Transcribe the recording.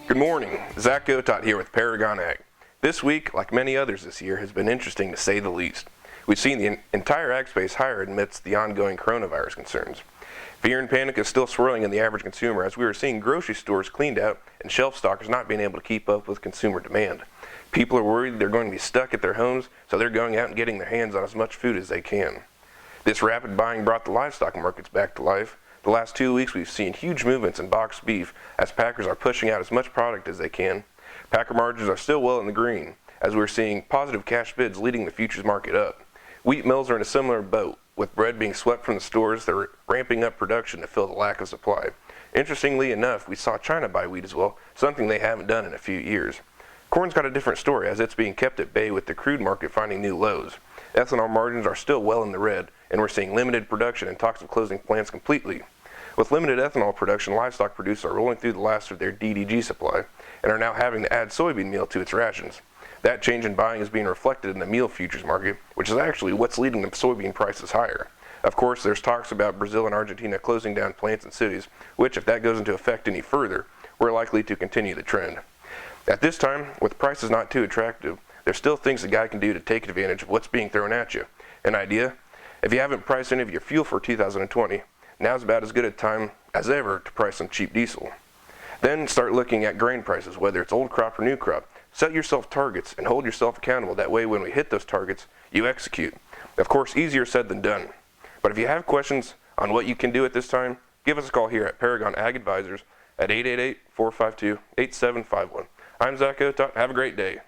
Good morning, Zack Otott here with Paragon AG. This week, like many others this year, has been interesting to say the least. We've seen the entire ag space higher amidst the ongoing coronavirus concerns. Fear and panic is still swirling in the average consumer as we are seeing grocery stores cleaned out and shelf stockers not being able to keep up with consumer demand. People are worried they're going to be stuck at their homes, so they're going out and getting their hands on as much food as they can. This rapid buying brought the livestock markets back to life. The last 2 weeks we've seen huge movements in boxed beef as packers are pushing out as much product as they can. Packer margins are still well in the green as we're seeing positive cash bids leading the futures market up. Wheat mills are in a similar boat, with bread being swept from the stores. They're ramping up production to fill the lack of supply. Interestingly enough, we saw China buy wheat as well, something they haven't done in a few years. Corn's got a different story as it's being kept at bay with the crude market finding new lows. Ethanol margins are still well in the red, and we're seeing limited production and talks of closing plants completely. With limited ethanol production, livestock producers are rolling through the last of their DDG supply and are now having to add soybean meal to its rations. That change in buying is being reflected in the meal futures market, which is actually what's leading the soybean prices higher. Of course, there's talks about Brazil and Argentina closing down plants and cities, which, if that goes into effect any further, we're likely to continue the trend. At this time, with prices not too attractive, there's still things a guy can do to take advantage of what's being thrown at you. An idea? If you haven't priced any of your fuel for 2020, now's about as good a time as ever to price some cheap diesel. Then start looking at grain prices, whether it's old crop or new crop. Set yourself targets and hold yourself accountable. That way when we hit those targets, you execute. Of course, easier said than done. But if you have questions on what you can do at this time, give us a call here at Paragon Ag Advisors at 888-452-8751. I'm Zack Otott. Have a great day.